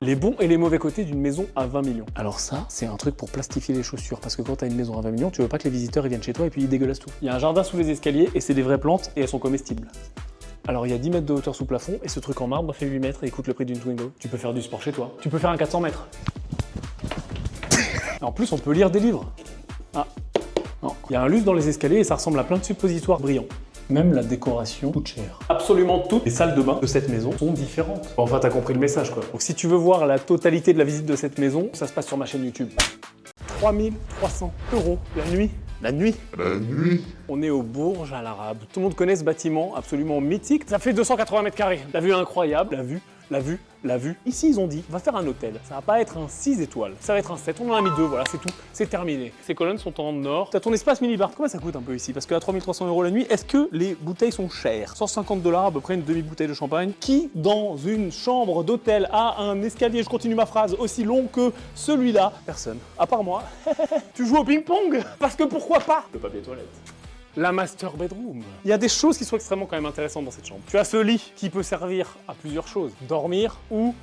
Les bons et les mauvais côtés d'une maison à 20 millions. Alors ça, c'est un truc pour plastifier les chaussures, parce que quand t'as une maison à 20 millions, tu veux pas que les visiteurs ils viennent chez toi et puis ils dégueulassent tout. Il y a un jardin sous les escaliers et c'est des vraies plantes et elles sont comestibles. Alors il y a 10 mètres de hauteur sous plafond et ce truc en marbre fait 8 mètres et il coûte le prix d'une Twingo. Tu peux faire du sport chez toi. Tu peux faire un 400 mètres. En plus, on peut lire des livres. Ah, non. Il y a un lustre dans les escaliers et ça ressemble à plein de suppositoires brillants. Même la décoration coûte cher. Absolument toutes les salles de bain de cette maison sont différentes. Bon, enfin, t'as compris le message, quoi. Donc si tu veux voir la totalité de la visite de cette maison, ça se passe sur ma chaîne YouTube. 3300 € la nuit. La nuit. On est au Bourj Al Arab. Tout le monde connaît ce bâtiment absolument mythique. Ça fait 280 mètres carrés. La vue incroyable. La vue. Ici, ils ont dit, on va faire un hôtel. Ça va pas être un 6 étoiles. Ça va être un 7. On en a mis 2, voilà, c'est tout. C'est terminé. Ces colonnes sont en or. T'as ton espace minibar. Comment ça coûte un peu ici? Parce qu'à 3300 € la nuit, est-ce que les bouteilles sont chères? 150 $ à peu près une demi-bouteille de champagne. Qui, dans une chambre d'hôtel, a un escalier, je continue ma phrase, aussi long que celui-là? Personne. À part moi. Tu joues au ping-pong? Parce que pourquoi pas? Le papier toilette. La master bedroom. Il y a des choses qui sont extrêmement quand même intéressantes dans cette chambre. Tu as ce lit qui peut servir à plusieurs choses. Dormir ou...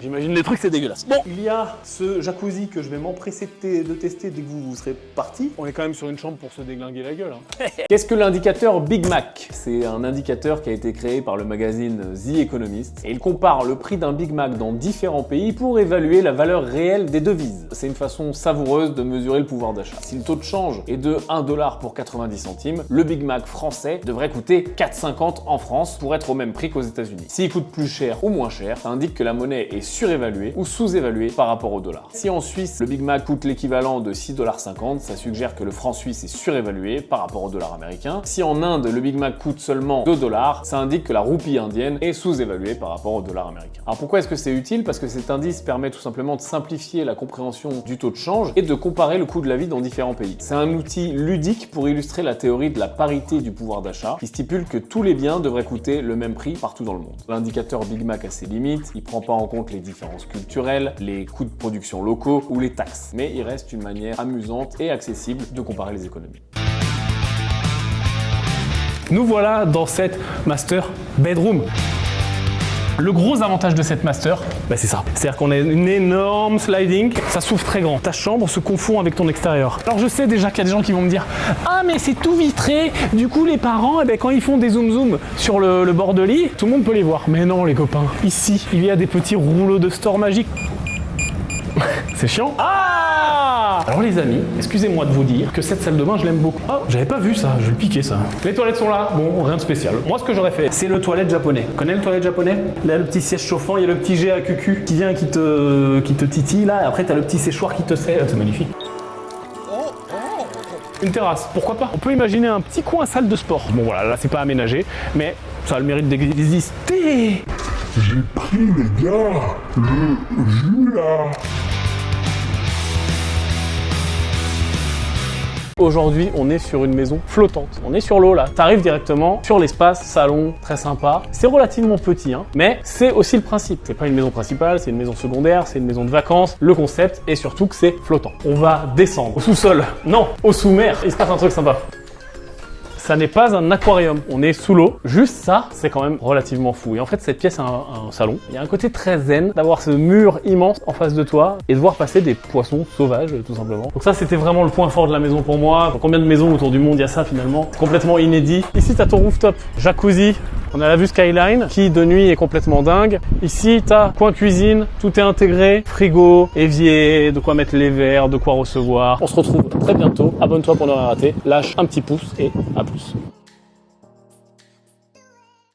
J'imagine les trucs, c'est dégueulasse. Bon, il y a ce jacuzzi que je vais m'empresser de tester dès que vous serez partis. On est quand même sur une chambre pour se déglinguer la gueule. Hein. Qu'est-ce que l'indicateur Big Mac? C'est un indicateur qui a été créé par le magazine The Economist. Et il compare le prix d'un Big Mac dans différents pays pour évaluer la valeur réelle des devises. C'est une façon savoureuse de mesurer le pouvoir d'achat. Si le taux de change est de 1 $ pour 90 centimes, le Big Mac français devrait coûter 4,50 en France pour être au même prix qu'aux États-Unis. S'il coûte plus cher ou moins cher, ça indique que la monnaie est surévalué ou sous-évalué par rapport au dollar. Si en Suisse, le Big Mac coûte l'équivalent de 6,50 $, ça suggère que le franc suisse est surévalué par rapport au dollar américain. Si en Inde, le Big Mac coûte seulement 2 $, ça indique que la roupie indienne est sous-évaluée par rapport au dollar américain. Alors pourquoi est-ce que c'est utile? Parce que cet indice permet tout simplement de simplifier la compréhension du taux de change et de comparer le coût de la vie dans différents pays. C'est un outil ludique pour illustrer la théorie de la parité du pouvoir d'achat qui stipule que tous les biens devraient coûter le même prix partout dans le monde. L'indicateur Big Mac a ses limites, il prend pas en compte les différences culturelles, les coûts de production locaux ou les taxes. Mais il reste une manière amusante et accessible de comparer les économies. Nous voilà dans cette master bedroom. Le gros avantage de cette master, c'est ça. C'est-à-dire qu'on a une énorme sliding, ça s'ouvre très grand. Ta chambre se confond avec ton extérieur. Alors je sais déjà qu'il y a des gens qui vont me dire « Ah mais c'est tout vitré, du coup les parents, quand ils font des zoom sur le bord de lit, tout le monde peut les voir. » Mais non les copains, ici, il y a des petits rouleaux de store magiques. C'est chiant. Ah! Alors les amis, excusez-moi de vous dire que cette salle de bain, je l'aime beaucoup. Ah, j'avais pas vu ça, je vais le piquer ça. Les toilettes sont là, bon, rien de spécial. Moi, ce que j'aurais fait, c'est le toilette japonais. Tu connais le toilette japonais? Là, le petit siège chauffant, il y a le petit jet à cucu qui vient, qui te titille, là, et après, t'as le petit séchoir qui te sert. C'est magnifique. Une terrasse, pourquoi pas? On peut imaginer un petit coin salle de sport. Bon voilà, là, c'est pas aménagé, mais ça a le mérite d'exister. J'ai pris les gars, le jus là. Aujourd'hui, on est sur une maison flottante. On est sur l'eau là. T'arrives directement sur l'espace, salon, très sympa. C'est relativement petit, hein, mais c'est aussi le principe. C'est pas une maison principale, c'est une maison secondaire, c'est une maison de vacances. Le concept est surtout que c'est flottant. On va descendre au sous-sol. Non, au sous-mer. Il se passe un truc sympa. Ça n'est pas un aquarium, on est sous l'eau. Juste ça, c'est quand même relativement fou. Et en fait, cette pièce a un salon. Il y a un côté très zen d'avoir ce mur immense en face de toi et de voir passer des poissons sauvages, tout simplement. Donc ça, c'était vraiment le point fort de la maison pour moi. Combien de maisons autour du monde il y a ça finalement? C'est complètement inédit. Ici, tu as ton rooftop, jacuzzi. On a la vue skyline qui de nuit est complètement dingue. Ici, tu as coin cuisine, tout est intégré. Frigo, évier, de quoi mettre les verres, de quoi recevoir. On se retrouve très bientôt. Abonne-toi pour ne rien rater. Lâche un petit pouce et à plus.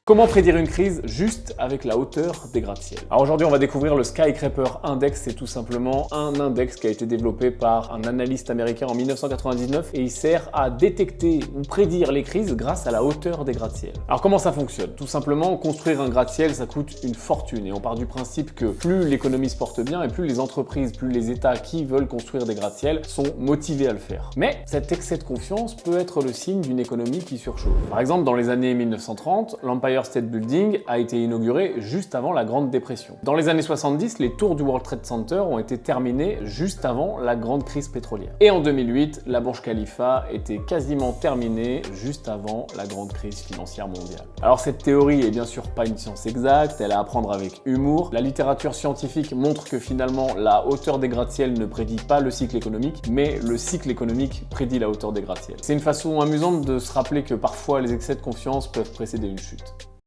Comment prédire une crise juste avec la hauteur des gratte-ciel? Alors aujourd'hui, on va découvrir le Skycraper Index. C'est tout simplement un index qui a été développé par un analyste américain en 1999 et il sert à détecter ou prédire les crises grâce à la hauteur des gratte-ciel. Alors comment ça fonctionne? Tout simplement, construire un gratte-ciel, ça coûte une fortune et on part du principe que plus l'économie se porte bien et plus les entreprises, plus les États qui veulent construire des gratte-ciel sont motivés à le faire. Mais cet excès de confiance peut être le signe d'une économie qui surchauffe. Par exemple, dans les années 1930, l'Empire Empire State Building a été inauguré juste avant la Grande Dépression. Dans les années 70, les tours du World Trade Center ont été terminées juste avant la grande crise pétrolière. Et en 2008, la Burj Khalifa était quasiment terminée juste avant la grande crise financière mondiale. Alors cette théorie est bien sûr pas une science exacte, elle est à prendre avec humour. La littérature scientifique montre que finalement la hauteur des gratte-ciel ne prédit pas le cycle économique, mais le cycle économique prédit la hauteur des gratte-ciel. C'est une façon amusante de se rappeler que parfois les excès de confiance peuvent précéder une chute.